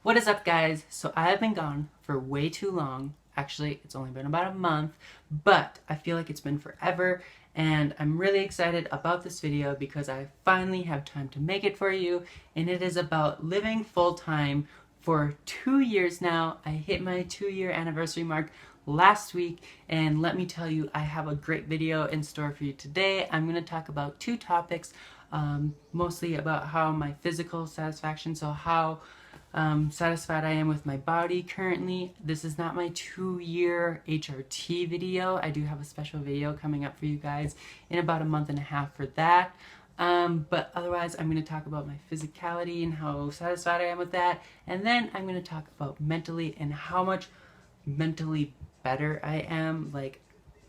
What is up, guys? So I have been gone for way too long. Actually, it's only been about a month, but I feel like it's been forever, and I'm really excited about this video because I finally have time to make it for you, and it is about living full-time for 2 years now. I hit my 2-year anniversary mark last week, and let me tell you, I have a great video in store for you today. I'm going to talk about two topics, mostly about how my physical satisfaction, so how satisfied I am with my body currently. This is not my 2-year HRT video. I do have a special video coming up for you guys in about a month and a half for that. But otherwise, I'm going to talk about my physicality and how satisfied I am with that. And then I'm going to talk about mentally and how much mentally better I am. Like,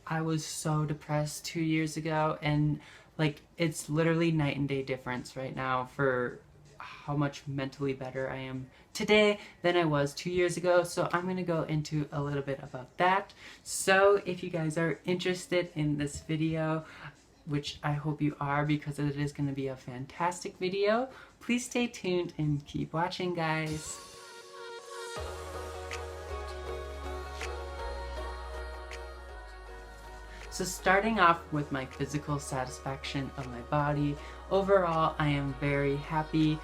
I was so depressed 2 years ago, and like, it's literally night and day difference right now for how much mentally better I am today than I was 2 years ago. So I'm going to go into a little bit about that. So if you guys are interested in this video, which I hope you are because it is going to be a fantastic video, please stay tuned and keep watching, guys. So starting off with my physical satisfaction of my body, overall I am very happy.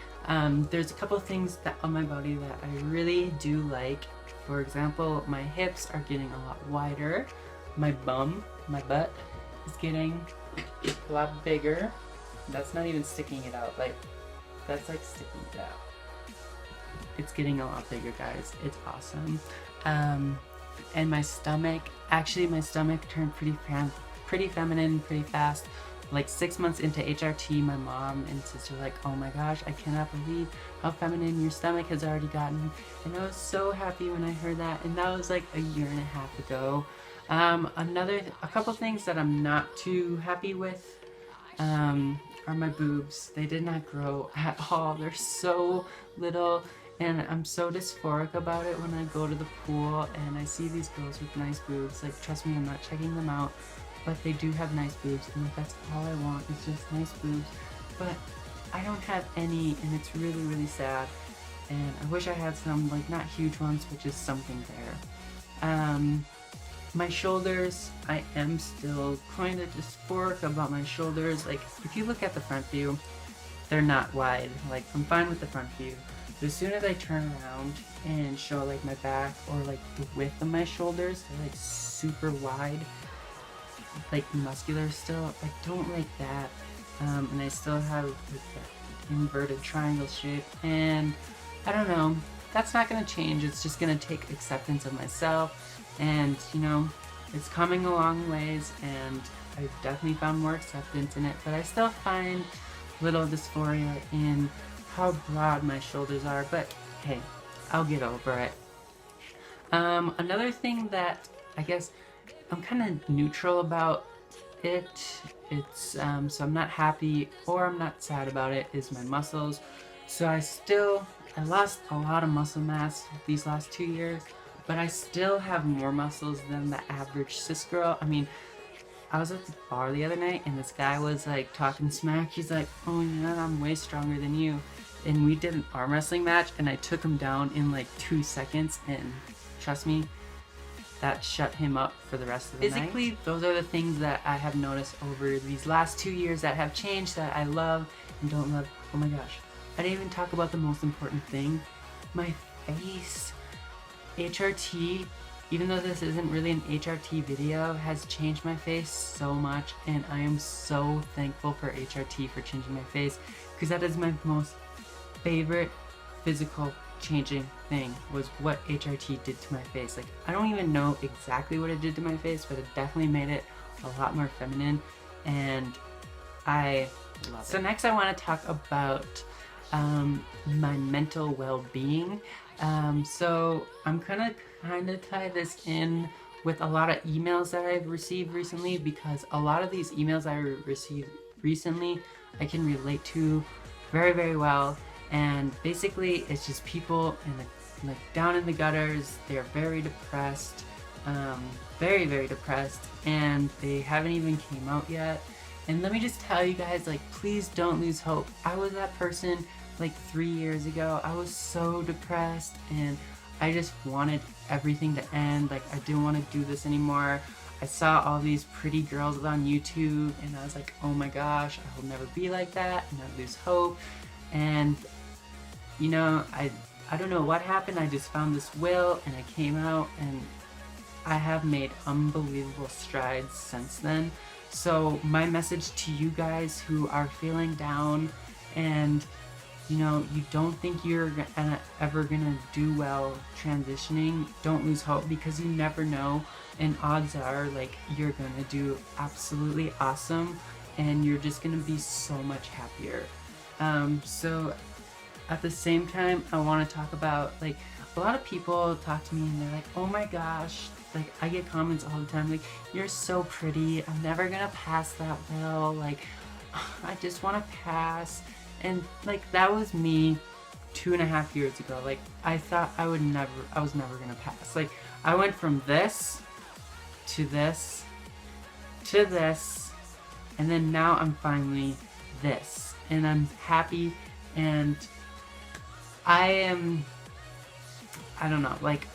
There's a couple things that on my body that I really do like. For example, my hips are getting a lot wider. My butt is getting a lot bigger. That's not even sticking it out, like that's like sticking it out. It's getting a lot bigger, guys. It's awesome. And my stomach, actually my stomach turned pretty feminine pretty fast. Like 6 months into HRT, my mom and sister were like, oh my gosh, I cannot believe how feminine your stomach has already gotten. And I was so happy when I heard that, and that was like a year and a half ago. A couple things that I'm not too happy with are my boobs. They did not grow at all. They're so little. And I'm so dysphoric about it when I go to the pool and I see these girls with nice boobs. Like, trust me, I'm not checking them out, but they do have nice boobs, and that's all I want is just nice boobs. But I don't have any, and it's really, really sad. And I wish I had some, like, not huge ones, but just something there. My shoulders, I am still kind of dysphoric about my shoulders. Like, if you look at the front view, they're not wide. Like, I'm fine with the front view. But as soon as I turn around and show like my back or like the width of my shoulders, they're like super wide, like muscular still. I don't like that. And I still have like that inverted triangle shape, and I don't know, that's not going to change. It's just going to take acceptance of myself, and you know, it's coming a long ways, and I've definitely found more acceptance in it, but I still find little dysphoria in how broad my shoulders are, but hey, I'll get over it. Another thing that I guess I'm kind of neutral about it's so I'm not happy or I'm not sad about it, is my muscles. So I lost a lot of muscle mass these last 2 years, but I still have more muscles than the average cis girl. I mean, I was at the bar the other night and this guy was like talking smack. He's like, oh yeah, I'm way stronger than you. And we did an arm wrestling match, and I took him down in like 2 seconds, and trust me, that shut him up for the rest of the night. Physically, those are the things that I have noticed over these last 2 years that have changed, that I love and don't love. Oh my gosh, I didn't even talk about the most important thing, my face. HRT, even though this isn't really an HRT video, has changed my face so much, and I am so thankful for HRT for changing my face, because that is my most favorite physical changing thing, was what HRT did to my face. Like, I don't even know exactly what it did to my face, but it definitely made it a lot more feminine, and I love it. So next I want to talk about my mental well-being. So I'm gonna kind of tie this in with a lot of emails that I've received recently, because a lot of these emails I received recently I can relate to very, very well. And basically, it's just people in the, like, down in the gutters. They're very depressed, very, very depressed, and they haven't even came out yet. And let me just tell you guys, like, please don't lose hope. I was that person like 3 years ago, I was so depressed and I just wanted everything to end. Like, I didn't want to do this anymore. I saw all these pretty girls on YouTube and I was like, oh my gosh, I will never be like that, and I lose hope. And you know, I don't know what happened. I just found this will and I came out, and I have made unbelievable strides since then. So my message to you guys who are feeling down and you know, you don't think you're ever gonna do well transitioning, don't lose hope, because you never know, and odds are like you're gonna do absolutely awesome and you're just gonna be so much happier. So at the same time, I want to talk about, like, a lot of people talk to me and they're like, oh my gosh, like, I get comments all the time like, you're so pretty, I'm never gonna pass that well, like, I just want to pass. And like, that was me 2.5 years ago. Like, I thought I was never gonna pass. Like, I went from this to this to this, and then now I'm finally this, and I'm happy, and I don't know, like,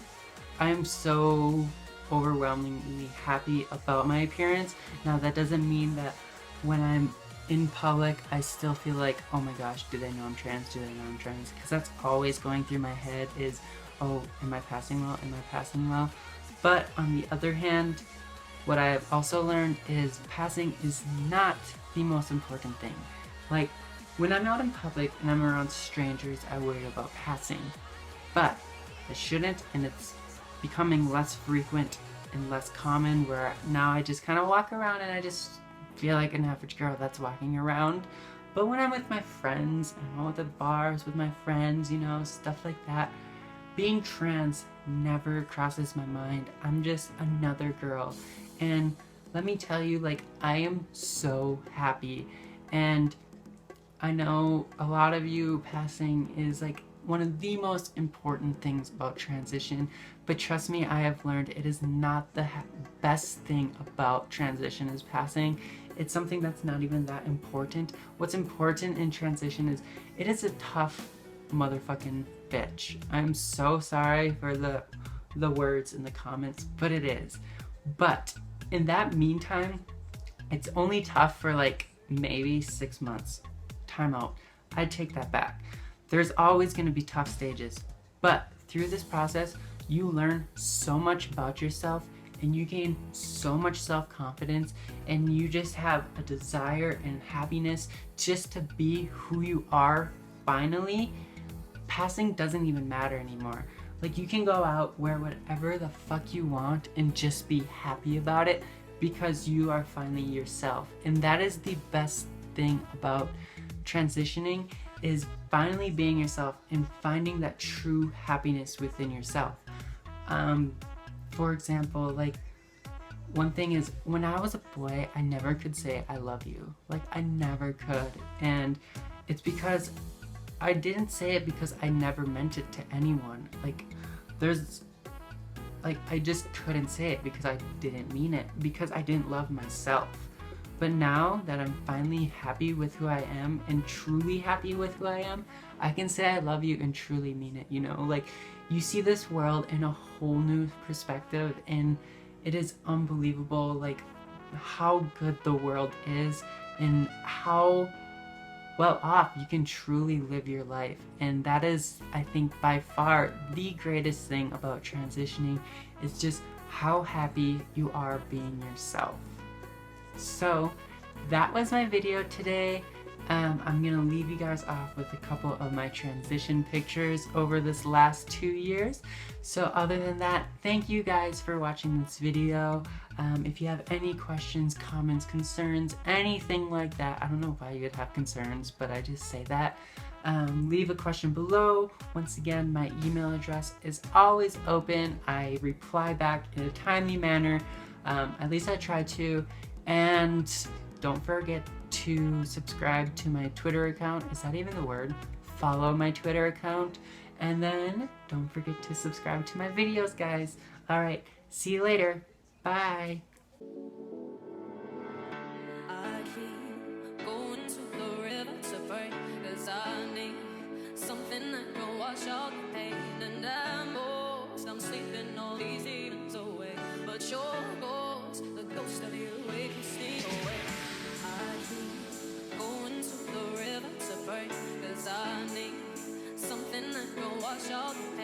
I am so overwhelmingly happy about my appearance. Now, that doesn't mean that when I'm in public, I still feel like, oh my gosh, do they know I'm trans? Do they know I'm trans? Because that's always going through my head is, oh, am I passing well? Am I passing well? But on the other hand, what I have also learned is passing is not the most important thing. Like, when I'm out in public and I'm around strangers, I worry about passing. But I shouldn't, and it's becoming less frequent and less common, where now I just kind of walk around and I just feel like an average girl that's walking around. But when I'm with my friends, I'm at the bars with my friends, you know, stuff like that, being trans never crosses my mind. I'm just another girl. And let me tell you, like, I am so happy. And I know a lot of you, passing is like one of the most important things about transition, but trust me, I have learned it is not the best thing about transition is passing. It's something that's not even that important. What's important in transition is it is a tough motherfucking bitch. I'm so sorry for the words in the comments, but it is. But in that meantime, it's only tough for like maybe 6 months. Time out. I'd take that back. There's always going to be tough stages, but through this process, you learn so much about yourself and you gain so much self-confidence, and you just have a desire and happiness just to be who you are finally. Passing doesn't even matter anymore. Like, you can go out, wear whatever the fuck you want and just be happy about it because you are finally yourself. And that is the best thing about transitioning, is finally being yourself and finding that true happiness within yourself. For example, like, one thing is, when I was a boy, I never could say I love you. Like, I never could. And it's because I didn't say it because I never meant it to anyone. Like, I just couldn't say it because I didn't mean it, because I didn't love myself. But now that I'm finally happy with who I am and truly happy with who I am, I can say I love you and truly mean it, you know? Like, you see this world in a whole new perspective, and it is unbelievable, like, how good the world is and how well off you can truly live your life. And that is, I think, by far the greatest thing about transitioning, is just how happy you are being yourself. So that was my video today. I'm gonna leave you guys off with a couple of my transition pictures over this last 2 years. So other than that, thank you guys for watching this video. If you have any questions, comments, concerns, anything like that, I don't know why you would have concerns, but I just say that. Leave a question below. Once again, my email address is always open. I reply back in a timely manner. At least I try to. And don't forget to subscribe to my Twitter account. Is that even the word? Follow my Twitter account. And then don't forget to subscribe to my videos, guys. All right, see you later. Bye. I keep going to the river to pray, 'cause I need wash all the